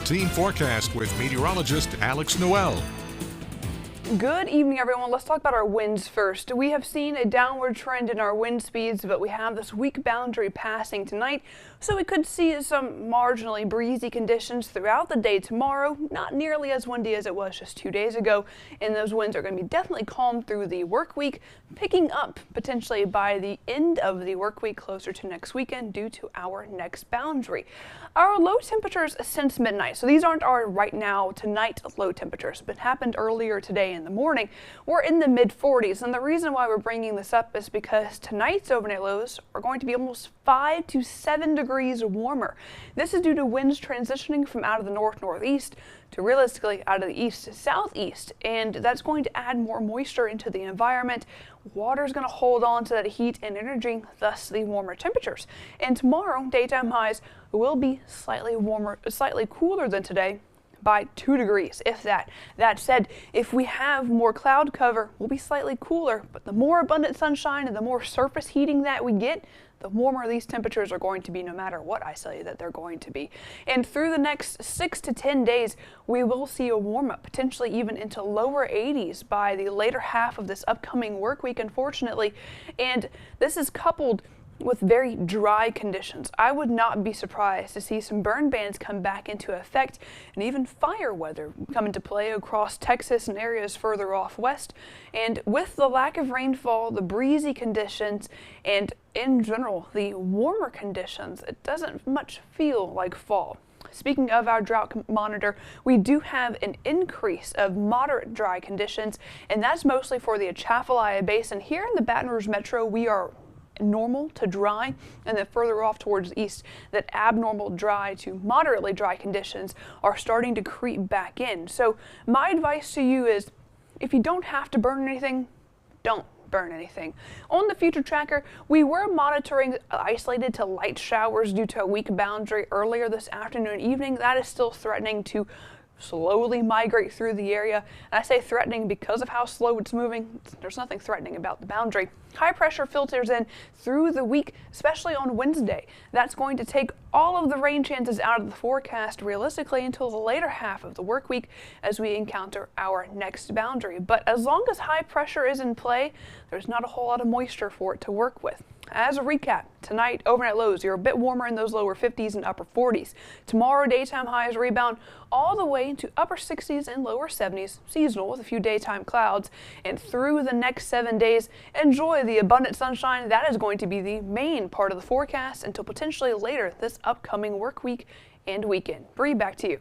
Team Forecast with meteorologist Alex Noel. Good evening, everyone. Let's talk about our winds first. We have seen a downward trend in our wind speeds, but we have this weak boundary passing tonight, so we could see some marginally breezy conditions throughout the day tomorrow. Not nearly as windy as it was just 2 days ago, and those winds are going to be definitely calm through the work week, picking up potentially by the end of the work week closer to next weekend due to our next boundary. Our low temperatures since midnight, so these aren't our right now tonight low temperatures, but happened earlier today in the morning. We're in the mid 40s, and the reason why we're bringing this up is because tonight's overnight lows are going to be almost 5 to 7 degrees warmer. This is due to winds transitioning from out of the north-northeast to realistically out of the east to southeast, and that's going to add more moisture into the environment. Water is going to hold on to that heat and energy, thus the warmer temperatures. And tomorrow, daytime highs will be slightly warmer, slightly cooler than today by 2 degrees, if that. That said, if we have more cloud cover, we'll be slightly cooler, but the more abundant sunshine and the more surface heating that we get, the warmer these temperatures are going to be, no matter what I say that they're going to be. And through the next 6 to 10 days, we will see a warm up, potentially even into lower 80s by the later half of this upcoming work week, unfortunately. And this is coupled with very dry conditions. I would not be surprised to see some burn bans come back into effect and even fire weather come into play across Texas and areas further off west. And with the lack of rainfall, the breezy conditions, and in general the warmer conditions, it doesn't much feel like fall. Speaking of our drought monitor, we do have an increase of moderate dry conditions, and that's mostly for the Atchafalaya Basin. Here in the Baton Rouge Metro, we are normal to dry, and then further off towards the east, that abnormal dry to moderately dry conditions are starting to creep back in. So my advice to you is, if you don't have to burn anything, don't burn anything. On the future tracker, we were monitoring isolated to light showers due to a weak boundary earlier this afternoon and evening. That is still threatening to slowly migrate through the area. And I say threatening because of how slow it's moving. There's nothing threatening about the boundary. High pressure filters in through the week, especially on Wednesday. That's going to take all of the rain chances out of the forecast realistically until the later half of the work week as we encounter our next boundary. But as long as high pressure is in play, there's not a whole lot of moisture for it to work with. As a recap, tonight overnight lows, you're a bit warmer in those lower 50s and upper 40s. Tomorrow daytime highs rebound all the way to upper 60s and lower 70s, seasonal with a few daytime clouds. And through the next 7 days, enjoy the abundant sunshine. That is going to be the main part of the forecast until potentially later this upcoming work week and weekend. Bree, back to you.